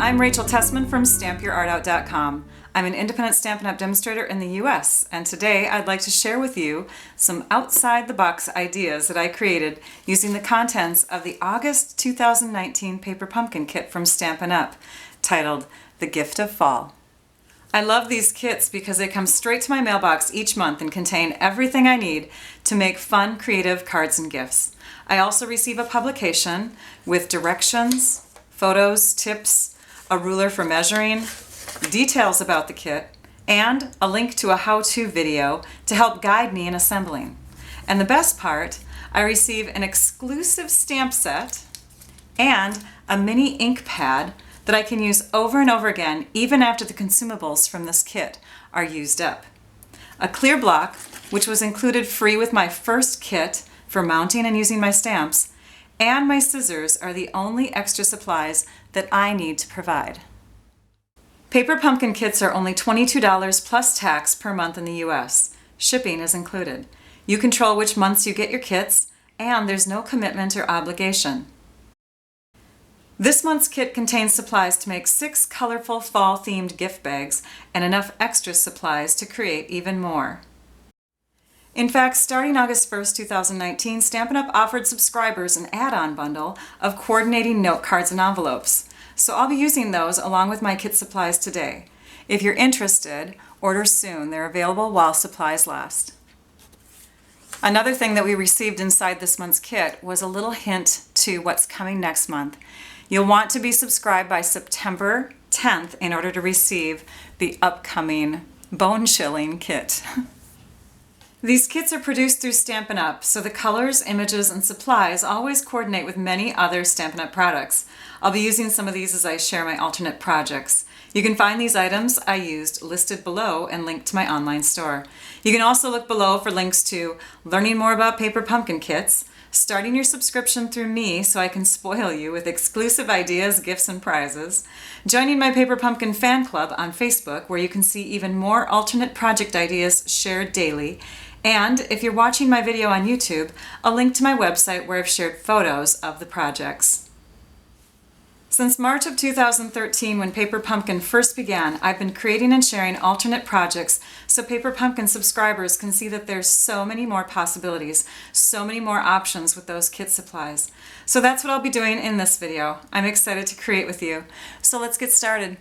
I'm Rachel Tessman from StampYourArtOut.com. I'm an independent Stampin' Up! Demonstrator in the US, and today I'd like to share with you some outside-the-box ideas that I created using the contents of the August 2019 Paper Pumpkin Kit from Stampin' Up! Titled The Gift of Fall. I love these kits because they come straight to my mailbox each month and contain everything I need to make fun, creative cards and gifts. I also receive a publication with directions, photos, tips, a ruler for measuring, details about the kit, and a link to a how-to video to help guide me in assembling. And the best part, I receive an exclusive stamp set and a mini ink pad that I can use over and over again even after the consumables from this kit are used up. A clear block, which was included free with my first kit for mounting and using my stamps, and my scissors are the only extra supplies that I need to provide. Paper Pumpkin kits are only $22 plus tax per month in the US. Shipping is included. You control which months you get your kits, and there's no commitment or obligation. This month's kit contains supplies to make 6 colorful fall-themed gift bags and enough extra supplies to create even more. In fact, starting August 1st, 2019, Stampin' Up! Offered subscribers an add-on bundle of coordinating note cards and envelopes. So I'll be using those along with my kit supplies today. If you're interested, order soon. They're available while supplies last. Another thing that we received inside this month's kit was a little hint to what's coming next month. You'll want to be subscribed by September 10th in order to receive the upcoming bone-chilling kit. These kits are produced through Stampin' Up!, so the colors, images, and supplies always coordinate with many other Stampin' Up! Products. I'll be using some of these as I share my alternate projects. You can find these items I used listed below and linked to my online store. You can also look below for links to learning more about Paper Pumpkin kits, starting your subscription through me so I can spoil you with exclusive ideas, gifts, and prizes, joining my Paper Pumpkin fan club on Facebook where you can see even more alternate project ideas shared daily, and if you're watching my video on YouTube, a link to my website where I've shared photos of the projects. Since March of 2013, when Paper Pumpkin first began, I've been creating and sharing alternate projects so Paper Pumpkin subscribers can see that there's so many more possibilities, so many more options with those kit supplies. So that's what I'll be doing in this video. I'm excited to create with you. So let's get started.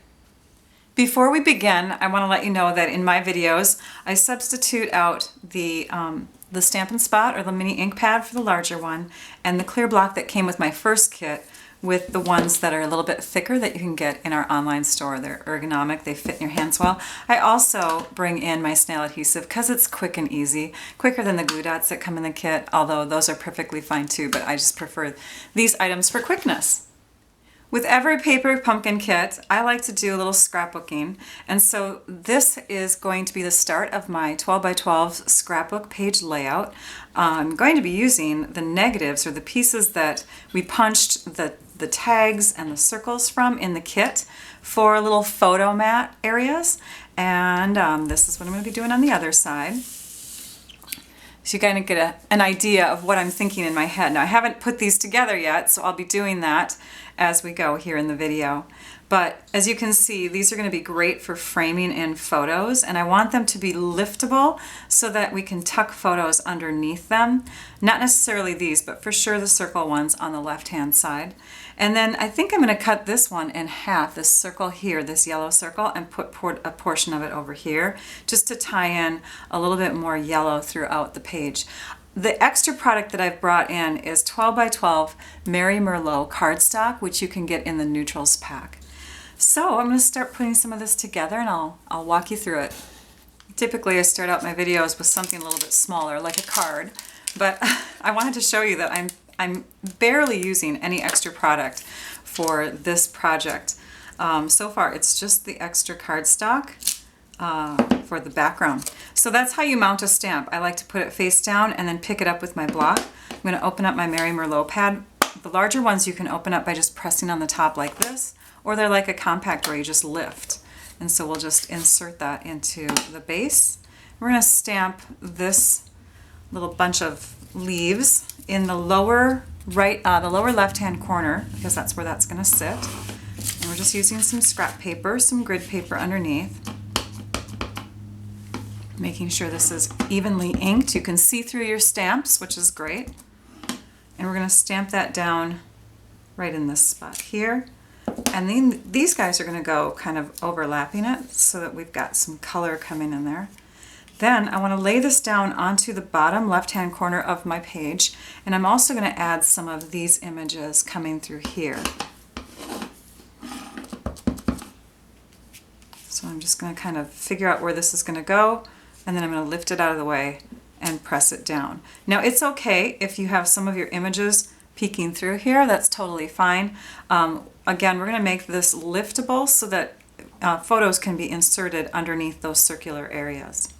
Before we begin, I want to let you know that in my videos, I substitute out the Stampin' Spot or the mini ink pad for the larger one and the clear block that came with my first kit with the ones that are a little bit thicker that you can get in our online store. They're ergonomic, they fit in your hands well. I also bring in my snail adhesive because it's quick and easy, quicker than the glue dots that come in the kit, although those are perfectly fine too, but I just prefer these items for quickness. With every Paper Pumpkin kit, I like to do a little scrapbooking, and so this is going to be the start of my 12 by 12 scrapbook page layout. I'm going to be using the negatives or the pieces that we punched the tags and the circles from in the kit for little photo mat areas, and this is what I'm going to be doing on the other side. So you kind of get an idea of what I'm thinking in my head. Now I haven't put these together yet, so I'll be doing that as we go here in the video. But as you can see, these are going to be great for framing in photos, and I want them to be liftable so that we can tuck photos underneath them. Not necessarily these, but for sure the circle ones on the left-hand side. And then I think I'm going to cut this one in half, this circle here, this yellow circle, and put a portion of it over here, just to tie in a little bit more yellow throughout the page. The extra product that I've brought in is 12 by 12 Mary Merlot cardstock, which you can get in the neutrals pack. So I'm going to start putting some of this together and I'll walk you through it. Typically I start out my videos with something a little bit smaller, like a card, but I wanted to show you that I'm barely using any extra product for this project. So far it's just the extra cardstock for the background. So that's how you mount a stamp. I like to put it face down and then pick it up with my block. I'm going to open up my Mary Merlot pad. The larger ones you can open up by just pressing on the top like this, or they're like a compact where you just lift. And so we'll just insert that into the base. We're going to stamp this little bunch of leaves in the lower right, the lower left-hand corner, because that's where that's going to sit. And we're just using some scrap paper, some grid paper underneath. Making sure this is evenly inked. You can see through your stamps, which is great. And we're going to stamp that down right in this spot here. And then these guys are going to go kind of overlapping it so that we've got some color coming in there. Then I want to lay this down onto the bottom left-hand corner of my page, and I'm also going to add some of these images coming through here. So I'm just going to kind of figure out where this is going to go, and then I'm going to lift it out of the way and press it down. Now it's okay if you have some of your images peeking through here, that's totally fine. Again, we're going to make this liftable so that photos can be inserted underneath those circular areas.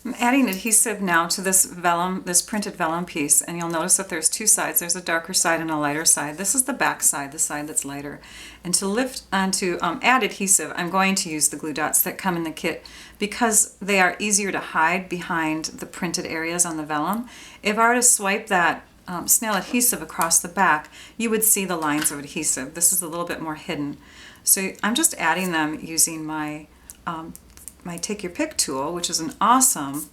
I'm adding adhesive now to this vellum, this printed vellum piece, and you'll notice that there's two sides. There's a darker side and a lighter side. This is the back side, the side that's lighter. And to add adhesive, I'm going to use the glue dots that come in the kit because they are easier to hide behind the printed areas on the vellum. If I were to swipe that snail adhesive across the back, you would see the lines of adhesive. This is a little bit more hidden. So I'm just adding them using my my Take Your Pick tool, which is an awesome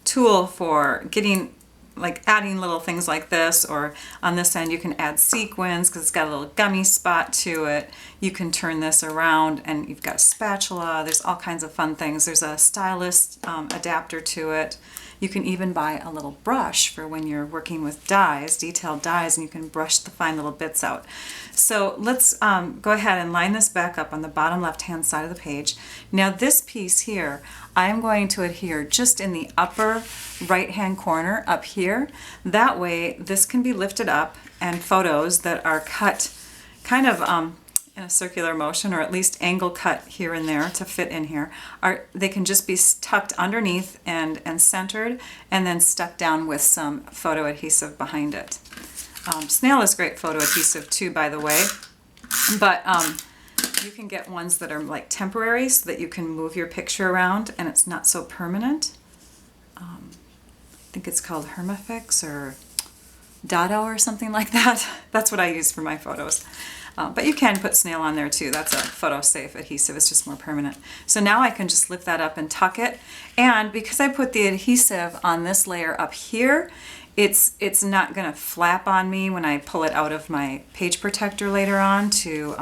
tool for adding little things like this, or on this end you can add sequins because it's got a little gummy spot to it. You can turn this around and you've got a spatula. There's all kinds of fun things. There's a stylus adapter to it. You can even buy a little brush for when you're working with dies, detailed dies, and you can brush the fine little bits out. So let's go ahead and line this back up on the bottom left-hand side of the page. Now this piece here, I'm going to adhere just in the upper right-hand corner up here. That way this can be lifted up, and photos that are cut kind of in a circular motion, or at least angle cut here and there to fit in here, they can just be tucked underneath and centered, and then stuck down with some photo adhesive behind it. Snail is great photo adhesive too, by the way, but you can get ones that are like temporary so that you can move your picture around and it's not so permanent. I think it's called Hermafix or Dado or something like that. That's what I use for my photos. But you can put snail on there too. That's a photo safe adhesive. It's just more permanent. So now I can just lift that up and tuck it. And because I put the adhesive on this layer up here, it's not going to flap on me when I pull it out of my page protector later on to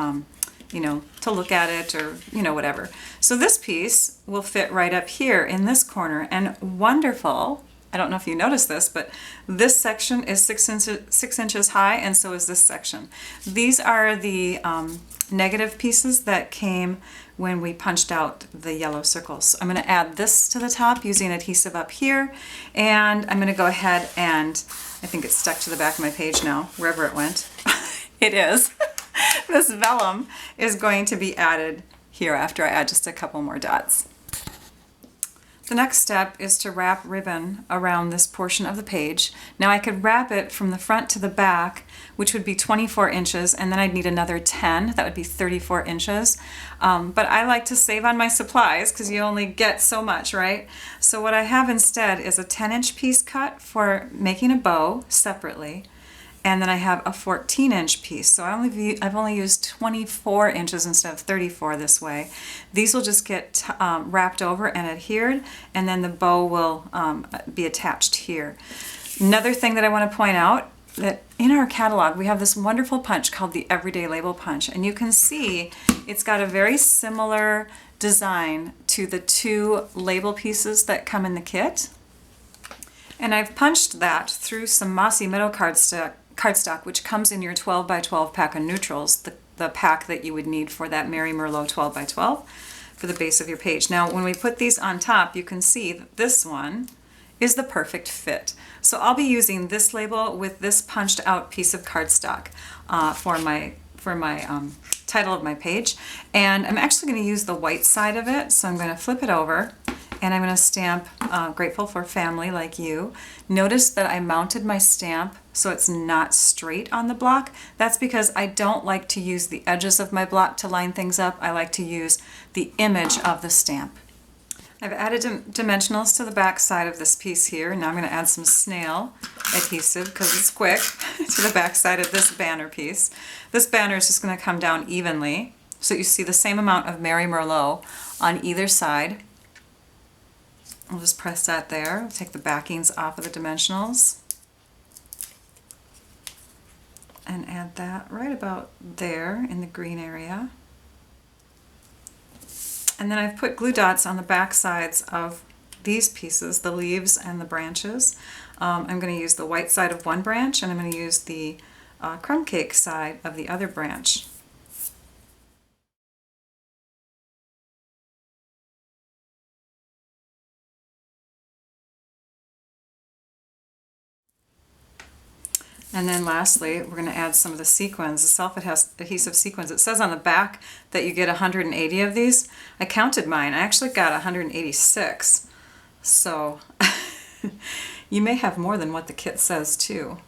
to look at it, or whatever. So this piece will fit right up here in this corner, and wonderful. I don't know if you noticed this, but this section is 6 inches high, and so is this section. These are the negative pieces that came when we punched out the yellow circles. So I'm going to add this to the top using adhesive up here, and I'm going to go ahead and, I think it's stuck to the back of my page now, wherever it went. It is. This vellum is going to be added here after I add just a couple more dots. The next step is to wrap ribbon around this portion of the page. Now I could wrap it from the front to the back, which would be 24 inches, and then I'd need another 10, that would be 34 inches. But I like to save on my supplies because you only get so much, right? So what I have instead is a 10-inch piece cut for making a bow separately, and then I have a 14-inch piece. So I've only used 24 inches instead of 34 this way. These will just get wrapped over and adhered, and then the bow will be attached here. Another thing that I want to point out, that in our catalog we have this wonderful punch called the Everyday Label Punch, and you can see it's got a very similar design to the two label pieces that come in the kit. And I've punched that through some Mossy Meadow cardstock, which comes in your 12 by 12 pack of neutrals, the pack that you would need for that Mary Merlot 12 by 12 for the base of your page. Now when we put these on top, you can see that this one is the perfect fit. So I'll be using this label with this punched out piece of cardstock for my title of my page, and I'm actually going to use the white side of it. So I'm going to flip it over, and I'm going to stamp Grateful for Family Like You. Notice that I mounted my stamp so it's not straight on the block. That's because I don't like to use the edges of my block to line things up. I like to use the image of the stamp. I've added dimensionals to the back side of this piece here. Now I'm going to add some snail adhesive because it's quick to the back side of this banner piece. This banner is just going to come down evenly. so you see the same amount of Mary Merlot on either side. I'll just press that there, take the backings off of the dimensionals, and add that right about there in the green area. And then I've put glue dots on the back sides of these pieces, the leaves and the branches. I'm going to use the white side of one branch, and I'm going to use the crumb cake side of the other branch. And then lastly, we're going to add some of the sequins, the self-adhesive sequins. It says on the back that you get 180 of these. I counted mine. I actually got 186. So you may have more than what the kit says too.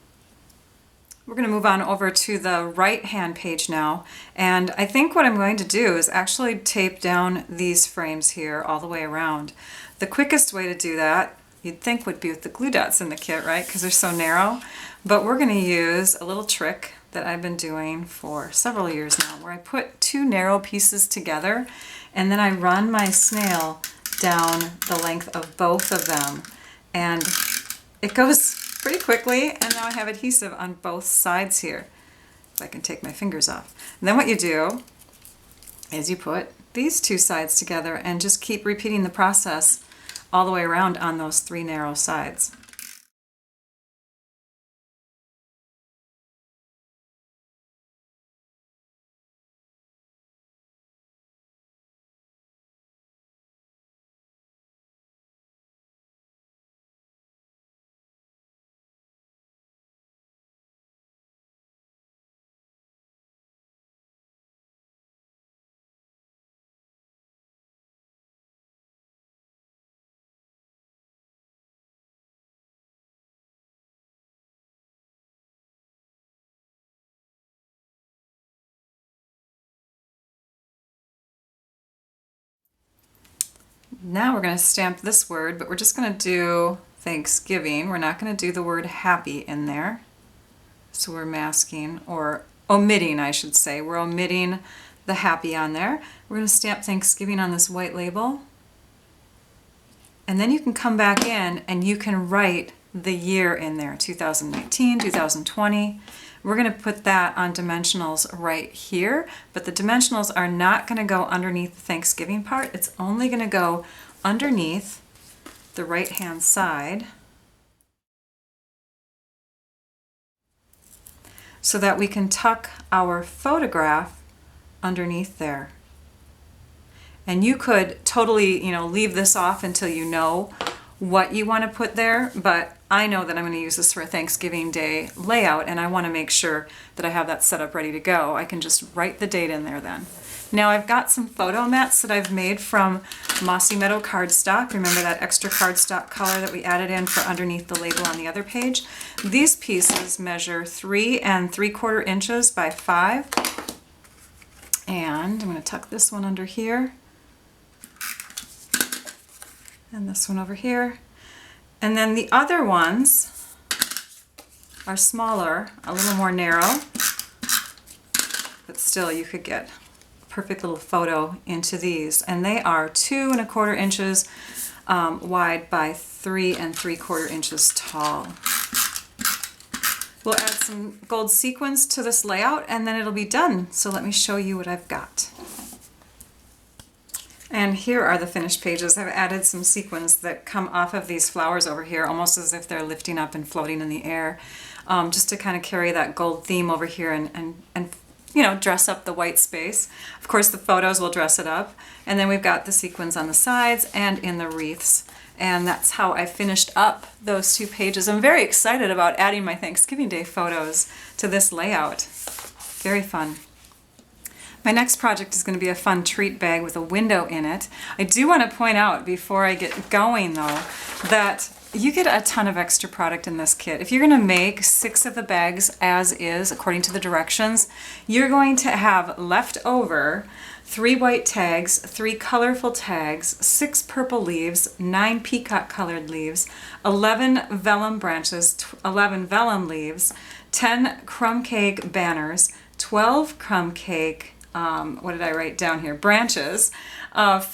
We're going to move on over to the right-hand page now, and I think what I'm going to do is actually tape down these frames here all the way around. The quickest way to do that, you'd think, would be with the glue dots in the kit, right? Because they're so narrow. But we're going to use a little trick that I've been doing for several years now, where I put two narrow pieces together, and then I run my snail down the length of both of them. And it goes pretty quickly, and now I have adhesive on both sides here. If I can take my fingers off. And then what you do is you put these two sides together and just keep repeating the process all the way around on those three narrow sides. Now we're going to stamp this word, but we're just going to do Thanksgiving. We're not going to do the word happy in there. So we're masking, or omitting, I should say. We're omitting the happy on there. We're going to stamp Thanksgiving on this white label. And then you can come back in and you can write the year in there, 2019, 2020. We're going to put that on dimensionals right here, but the dimensionals are not going to go underneath the Thanksgiving part. It's only going to go underneath the right-hand side so that we can tuck our photograph underneath there. And you could totally, leave this off until you know what you want to put there, but I know that I'm going to use this for a Thanksgiving Day layout, and I want to make sure that I have that set up ready to go. I can just write the date in there then. Now I've got some photo mats that I've made from Mossy Meadow cardstock. Remember that extra cardstock color that we added in for underneath the label on the other page? These pieces measure 3 3/4 inches by 5. And I'm going to tuck this one under here. And this one over here. And then the other ones are smaller, a little more narrow, but still you could get a perfect little photo into these. And they are 2 1/4 inches wide by 3 3/4 inches tall. We'll add some gold sequins to this layout and then it'll be done. So let me show you what I've got. And here are the finished pages. I've added some sequins that come off of these flowers over here, almost as if they're lifting up and floating in the air, just to kind of carry that gold theme over here and dress up the white space. Of course, the photos will dress it up. And then we've got the sequins on the sides and in the wreaths. And that's how I finished up those 2 pages. I'm very excited about adding my Thanksgiving Day photos to this layout. Very fun. My next project is going to be a fun treat bag with a window in it. I do want to point out before I get going though that you get a ton of extra product in this kit. If you're going to make 6 of the bags as is according to the directions, you're going to have left over 3 white tags, 3 colorful tags, 6 purple leaves, 9 peacock colored leaves, 11 vellum branches, 11 vellum leaves, 10 crumb cake banners, 12 crumb cake what did I write down here? Branches, I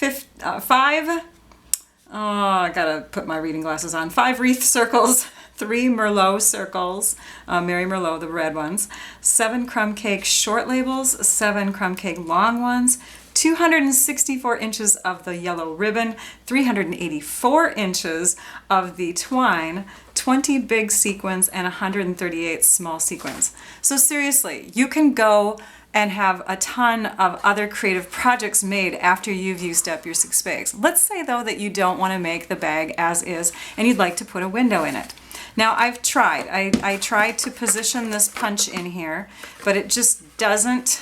gotta put my reading glasses on. 5 wreath circles, 3 Merlot circles, Mary Merlot, the red ones, 7 crumb cake short labels, 7 crumb cake long ones, 264 inches of the yellow ribbon, 384 inches of the twine, 20 big sequins, and 138 small sequins. So seriously, you can go and have a ton of other creative projects made after you've used up your 6 bags. Let's say though that you don't want to make the bag as is and you'd like to put a window in it. Now I've tried, I tried to position this punch in here, but it just doesn't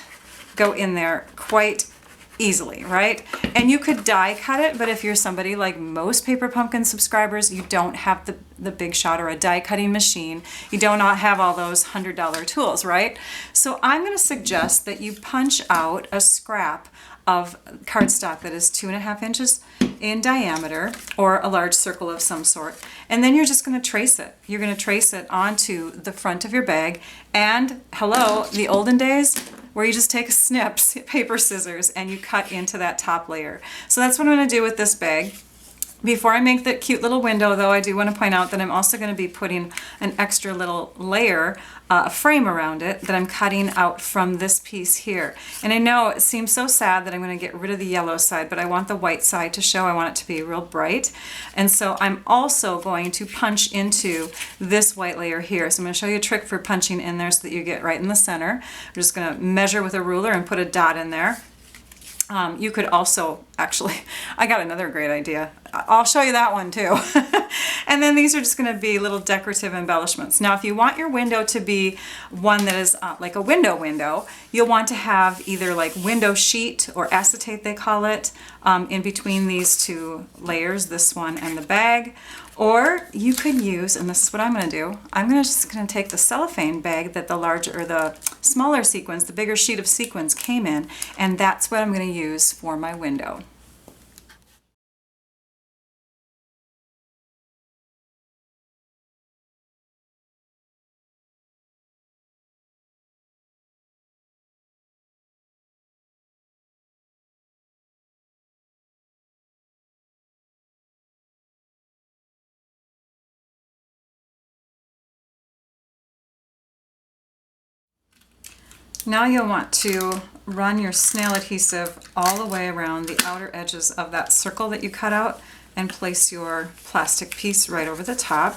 go in there quite easily, right? And you could die cut it, but if you're somebody like most Paper Pumpkin subscribers, you don't have the big shot or a die cutting machine. You do not have all those $100 tools, right? So I'm going to suggest that you punch out a scrap of cardstock that is 2.5 inches in diameter, or a large circle of some sort, and then you're just going to trace it. You're going to trace it onto the front of your bag, and hello, the olden days where you just take a snip, paper scissors, and you cut into that top layer. So that's what I'm going to do with this bag. Before I make that cute little window though, I do want to point out that I'm also going to be putting an extra little layer, a frame around it that I'm cutting out from this piece here. And I know it seems so sad that I'm going to get rid of the yellow side, but I want the white side to show. I want it to be real bright. And so I'm also going to punch into this white layer here. So I'm going to show you a trick for punching in there so that you get right in the center. I'm just going to measure with a ruler and put a dot in there. You could also, actually, I got another great idea. I'll show you that one too. And then these are just going to be little decorative embellishments. Now, if you want your window to be one that is like a window, you'll want to have either like window sheet or acetate, they call it, in between these 2 layers, this one and the bag. Or you could use, and this is what I'm going to do, I'm just going to take the cellophane bag that the larger or the smaller sequins, the bigger sheet of sequins came in, and that's what I'm going to use for my window. Now you'll want to run your snail adhesive all the way around the outer edges of that circle that you cut out and place your plastic piece right over the top.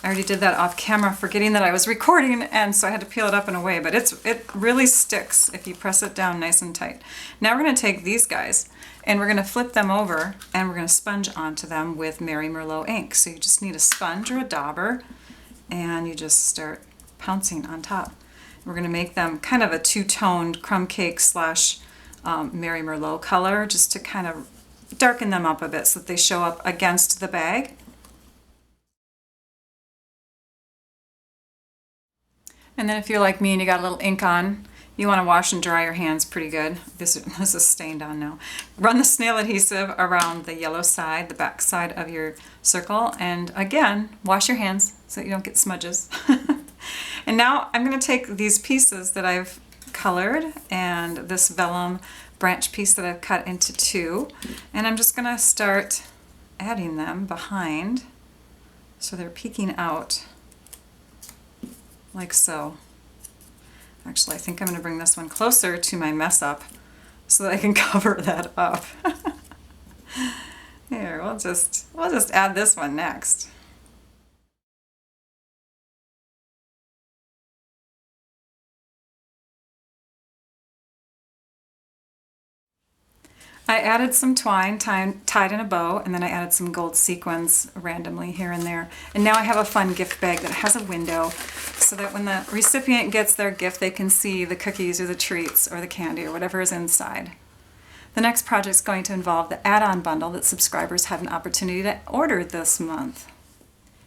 I already did that off camera, forgetting that I was recording, and so I had to peel it up and away, but it really sticks if you press it down nice and tight. Now we're going to take these guys and we're going to flip them over and we're going to sponge onto them with Mary Merlot ink. So you just need a sponge or a dauber and you just start pouncing on top. We're going to make them kind of a 2-toned crumb cake slash Mary Merlot color, just to kind of darken them up a bit so that they show up against the bag. And then if you're like me and you got a little ink on, you want to wash and dry your hands pretty good. This is stained on now. Run the snail adhesive around the yellow side, the back side of your circle, and again, wash your hands so that you don't get smudges. And now I'm going to take these pieces that I've colored and this vellum branch piece that I've cut into 2, and I'm just going to start adding them behind so they're peeking out like so. Actually, I think I'm going to bring this one closer to my mess up so that I can cover that up. Here, we'll just add this one next. I added some twine tied in a bow, and then I added some gold sequins randomly here and there. And now I have a fun gift bag that has a window so that when the recipient gets their gift, they can see the cookies or the treats or the candy or whatever is inside. The next project is going to involve the add-on bundle that subscribers had an opportunity to order this month.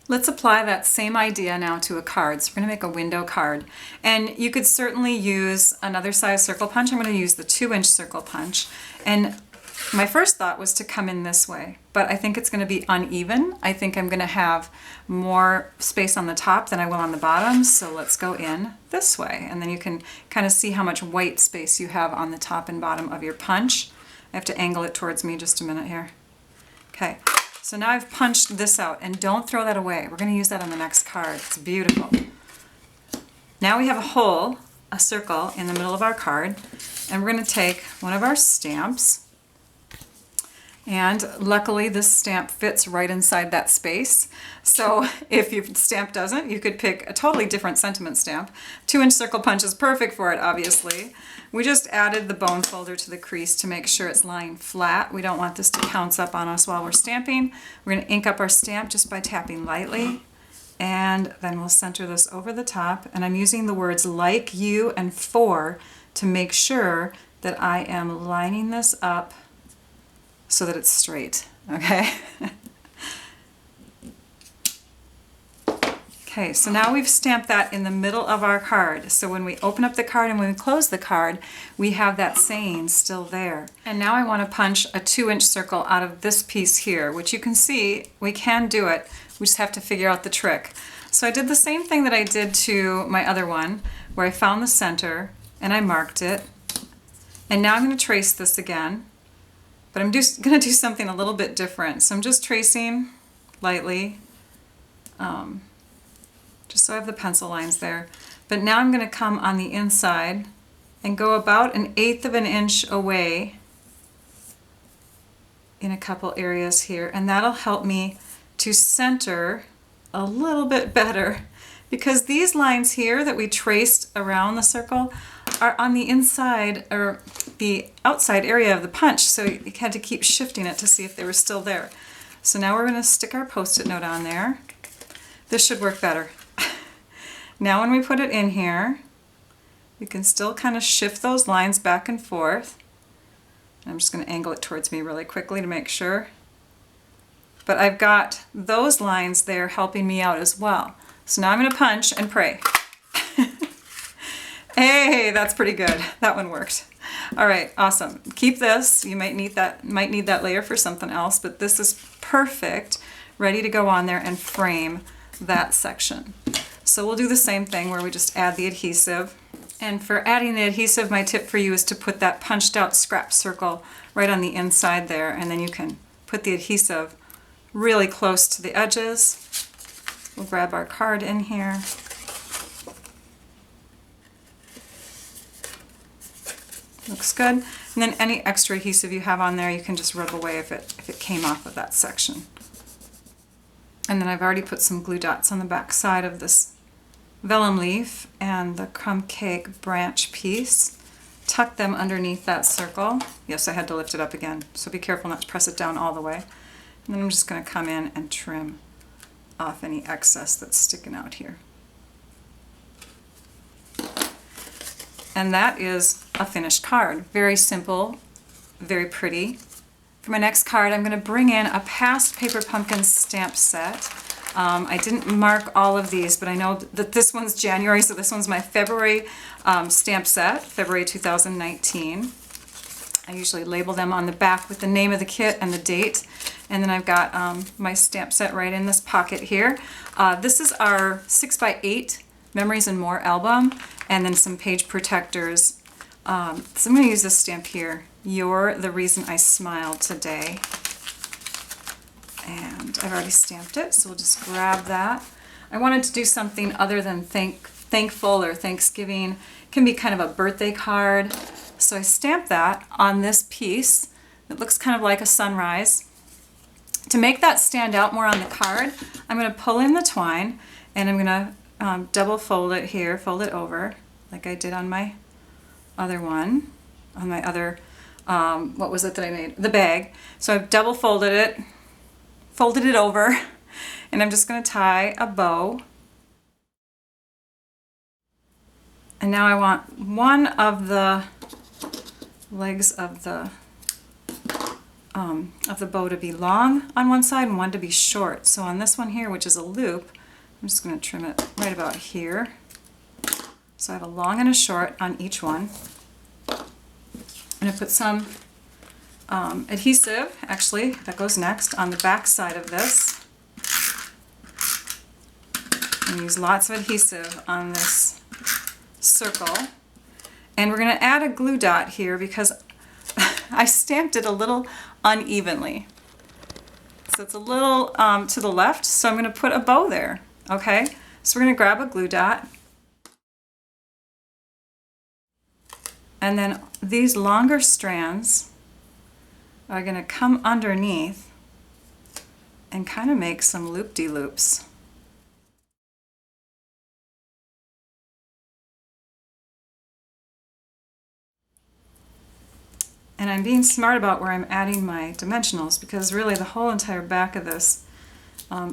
Let's apply that same idea now to a card. So we're going to make a window card. And you could certainly use another size circle punch. I'm going to use the 2-inch circle punch. And My first thought was to come in this way, but I think it's going to be uneven. I think I'm going to have more space on the top than I will on the bottom, so let's go in this way. And then you can kind of see how much white space you have on the top and bottom of your punch. I have to angle it towards me just a minute here. Okay, so now I've punched this out, and don't throw that away. We're going to use that on the next card. It's beautiful. Now we have a hole, a circle in the middle of our card, and we're going to take one of our stamps. And luckily this stamp fits right inside that space. So if your stamp doesn't, you could pick a totally different sentiment stamp. 2-inch circle punch is perfect for it, obviously. We just added the bone folder to the crease to make sure it's lying flat. We don't want this to pounce up on us while we're stamping. We're going to ink up our stamp just by tapping lightly. And then we'll center this over the top. And I'm using the words like, you, and for to make sure that I am lining this up so that it's straight, okay? Okay, so now we've stamped that in the middle of our card. So when we open up the card and when we close the card, we have that saying still there. And now I want to punch a 2-inch circle out of this piece here, which you can see we can do it. We just have to figure out the trick. So I did the same thing that I did to my other one, where I found the center and I marked it. And now I'm going to trace this again. But I'm just going to do something a little bit different. So I'm just tracing lightly, just so I have the pencil lines there. But now I'm going to come on the inside and go about 1/8 of an inch away in a couple areas here. And that'll help me to center a little bit better, because these lines here that we traced around the circle are on the inside or the outside area of the punch, so you had to keep shifting it to see if they were still there. So now we're going to stick our Post-it note on there. This should work better. Now when we put it in here, you can still kind of shift those lines back and forth. I'm just going to angle it towards me really quickly to make sure. But I've got those lines there helping me out as well. So now I'm going to punch and pray. Hey, that's pretty good. That one worked. All right, awesome. Keep this. You might need that layer for something else, but this is perfect, ready to go on there and frame that section. So we'll do the same thing where we just add the adhesive. And for adding the adhesive, my tip for you is to put that punched out scrap circle right on the inside there, and then you can put the adhesive really close to the edges. We'll grab our card in here. Looks good. And then any extra adhesive you have on there, you can just rub away if it came off of that section. And then I've already put some glue dots on the back side of this vellum leaf and the crumb cake branch piece. Tuck them underneath that circle. Yes, I had to lift it up again, so be careful not to press it down all the way. And then I'm just going to come in and trim off any excess that's sticking out here. And that is a finished card. Very simple, very pretty. For my next card, I'm going to bring in a past Paper Pumpkin stamp set. I didn't mark all of these, but I know that this one's January, so this one's my February stamp set, February 2019. I usually label them on the back with the name of the kit and the date. And then I've got my stamp set right in this pocket here. This is our 6x8 Memories and More album, and then some page protectors. So I'm going to use this stamp here. You're the reason I smiled today. And I've already stamped it, so we'll just grab that. I wanted to do something other than thankful or Thanksgiving. It can be kind of a birthday card. So I stamped that on this piece. It looks kind of like a sunrise. To make that stand out more on the card, I'm going to pull in the twine and I'm going to double fold it here, fold it over like I did on my other one, on my other, what was it that I made? The bag. So I've double folded it over, and I'm just going to tie a bow. And now I want one of the legs of the bow to be long on one side and one to be short. So on this one here, which is a loop, I'm just going to trim it right about here. So I have a long and a short on each one. I'm going to put some adhesive, actually, that goes next on the back side of this. And use lots of adhesive on this circle. And we're going to add a glue dot here because I stamped it a little unevenly. So it's a little to the left, so I'm going to put a bow there, okay? So we're going to grab a glue dot. And then these longer strands are going to come underneath and kind of make some loop-de-loops. And I'm being smart about where I'm adding my dimensionals because really the whole entire back of this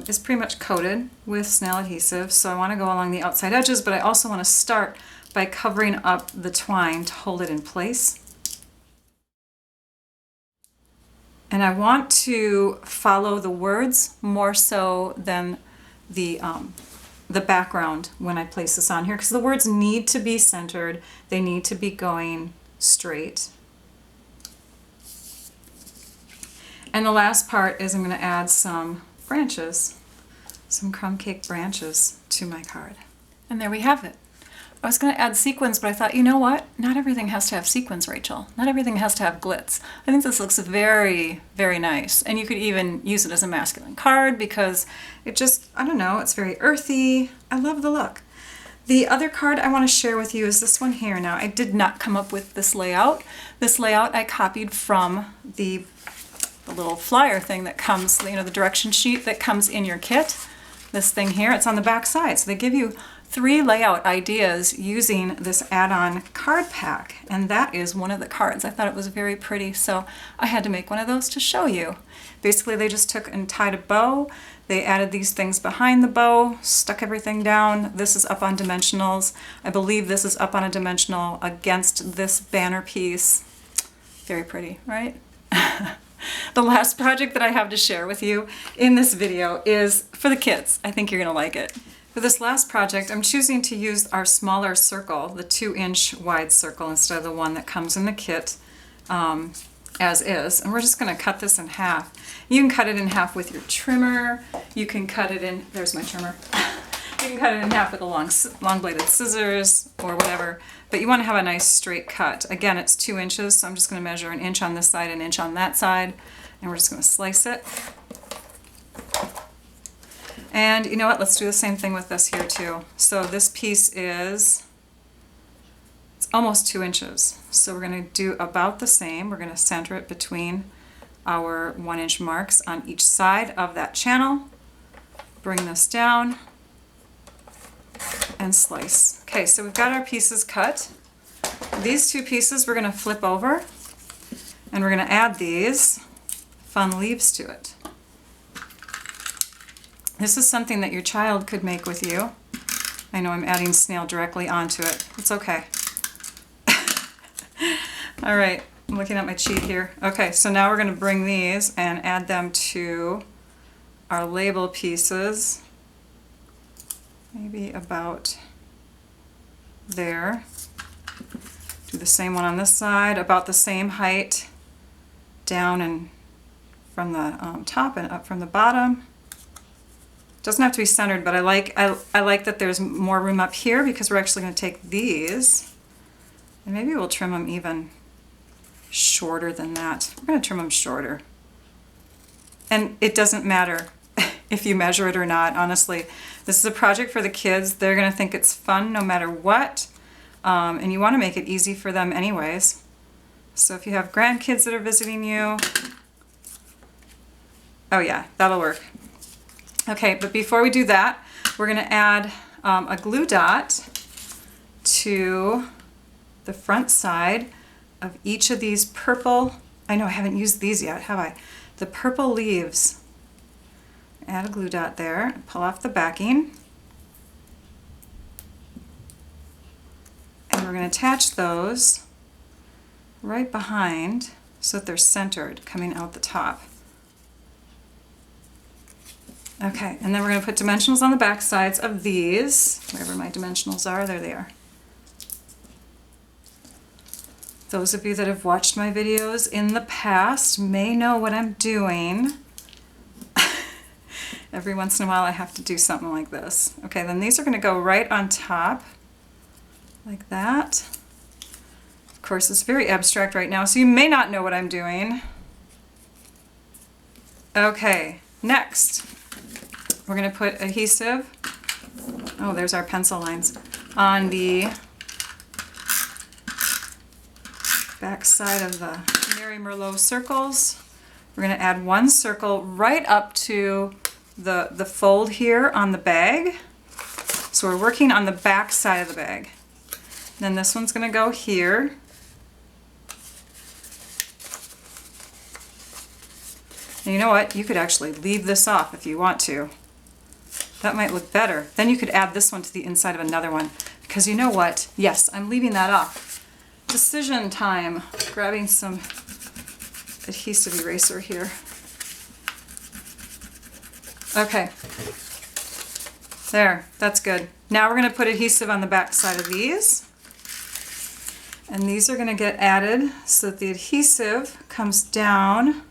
is pretty much coated with snail adhesive. So I want to go along the outside edges, but I also want to start by covering up the twine to hold it in place. And I want to follow the words more so than the background when I place this on here, because the words need to be centered. They need to be going straight. And the last part is I'm going to add some branches, some crumb cake branches to my card. And there we have it. I was going to add sequins, but I thought, you know what? Not everything has to have sequins, Rachel. Not everything has to have glitz. I think this looks very, very nice. And you could even use it as a masculine card because it just, I don't know, it's very earthy. I love the look. The other card I want to share with you is this one here. Now, I did not come up with this layout. This layout I copied from the little flyer thing that comes, you know, the direction sheet that comes in your kit. This thing here, it's on the back side. So they give you 3 layout ideas using this add-on card pack, and that is one of the cards. I thought it was very pretty, so I had to make one of those to show you. Basically, they just took and tied a bow. They added these things behind the bow, stuck everything down. This is up on dimensionals. I believe this is up on a dimensional against this banner piece. Very pretty, right? The last project that I have to share with you in this video is for the kids. I think you're going to like it. For this last project, I'm choosing to use our smaller circle, the 2-inch wide circle, instead of the one that comes in the kit as is. And we're just going to cut this in half. You can cut it in half with your trimmer. You can cut it in, there's my trimmer. You can cut it in half with a long bladed scissors or whatever, but you want to have a nice straight cut. Again, it's 2 inches, so I'm just going to measure 1 inch on this side, 1 inch on that side, and we're just going to slice it. And you know what, let's do the same thing with this here too. So this piece it's almost 2 inches. So we're going to do about the same. We're going to center it between our 1 inch marks on each side of that channel. Bring this down and slice. Okay, so we've got our pieces cut. These 2 pieces we're going to flip over and we're going to add these fun leaves to it. This is something that your child could make with you. I know I'm adding snail directly onto it. It's okay. All right, I'm looking at my cheat here. Okay, so now we're going to bring these and add them to our label pieces. Maybe about there. Do the same one on this side, about the same height, down and from the top and up from the bottom. Doesn't have to be centered, but I like that there's more room up here because we're actually going to take these and maybe we'll trim them even shorter than that. We're going to trim them shorter. And it doesn't matter if you measure it or not, honestly. This is a project for the kids. They're going to think it's fun no matter what. And you want to make it easy for them anyways. So if you have grandkids that are visiting you, oh yeah, that'll work. Okay, but before we do that, we're going to add a glue dot to the front side of each of these purple, I know I haven't used these yet, have I? The purple leaves. Add a glue dot there, pull off the backing. And we're going to attach those right behind so that they're centered coming out the top. Okay, and then we're going to put dimensionals on the back sides of these, wherever my dimensionals are, there they are. Those of you that have watched my videos in the past may know what I'm doing. Every once in a while I have to do something like this. Okay, then these are going to go right on top, like that. Of course, it's very abstract right now, so you may not know what I'm doing. Okay, next, we're going to put adhesive, oh, there's our pencil lines, on the back side of the Mary Merlot circles. We're going to add one circle right up to the fold here on the bag. So we're working on the back side of the bag. Then this one's going to go here. And you know what? You could actually leave this off if you want to. That might look better. Then you could add this one to the inside of another one. Because you know what? Yes, I'm leaving that off. Decision time. Grabbing some adhesive eraser here. Okay. There, that's good. Now we're going to put adhesive on the back side of these. And these are going to get added so that the adhesive comes down.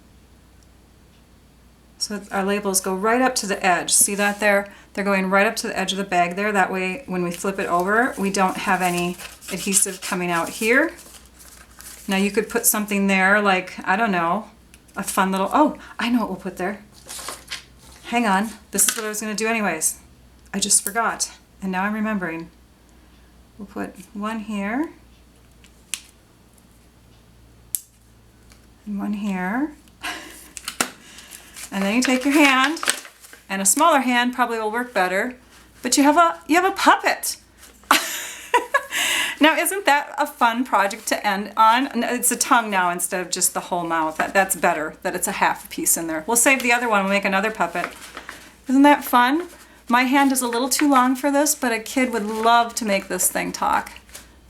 So that our labels go right up to the edge. See that there? They're going right up to the edge of the bag there. That way, when we flip it over, we don't have any adhesive coming out here. Now you could put something there like, I don't know, a fun little, oh, I know what we'll put there. Hang on, this is what I was going to do anyways. I just forgot, and now I'm remembering. We'll put one here, and one here. And then you take your hand, and a smaller hand probably will work better, but you have a puppet. Now, isn't that a fun project to end on? It's a tongue now instead of just the whole mouth. That's better, that it's a half piece in there. We'll save the other one, we'll make another puppet. Isn't that fun? My hand is a little too long for this, but a kid would love to make this thing talk.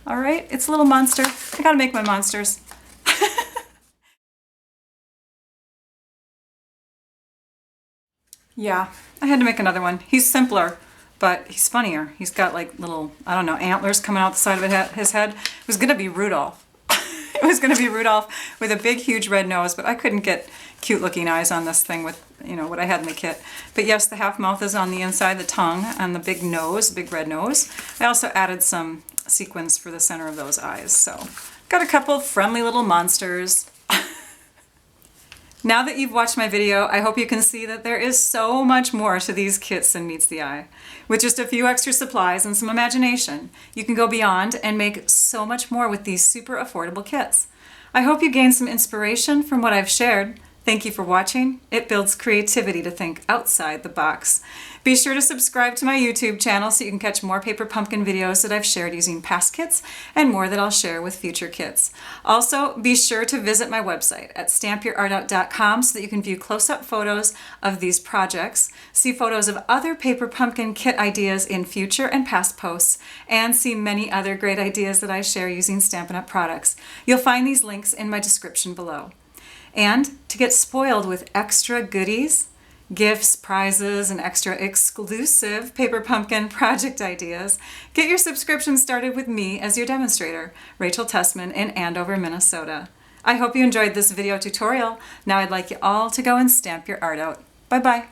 All right, it's a little monster. I gotta make my monsters. Yeah, I had to make another one. He's simpler, but he's funnier. He's got like little, I don't know, antlers coming out the side of his head. It was gonna be Rudolph. It was gonna be Rudolph with a big, huge red nose, but I couldn't get cute looking eyes on this thing with, you know, what I had in the kit. But yes, the half mouth is on the inside, the tongue, and the big nose, big red nose. I also added some sequins for the center of those eyes. So got a couple of friendly little monsters. Now that you've watched my video, I hope you can see that there is so much more to these kits than meets the eye. With just a few extra supplies and some imagination, you can go beyond and make so much more with these super affordable kits. I hope you gained some inspiration from what I've shared. Thank you for watching. It builds creativity to think outside the box. Be sure to subscribe to my YouTube channel so you can catch more paper pumpkin videos that I've shared using past kits and more that I'll share with future kits. Also, be sure to visit my website at stampyourartout.com so that you can view close-up photos of these projects, see photos of other paper pumpkin kit ideas in future and past posts, and see many other great ideas that I share using Stampin' Up! Products. You'll find these links in my description below. And to get spoiled with extra goodies, gifts, prizes, and extra exclusive paper pumpkin project ideas, get your subscription started with me as your demonstrator, Rachel Tessman in Andover, Minnesota. I hope you enjoyed this video tutorial. Now I'd like you all to go and stamp your art out. Bye-bye.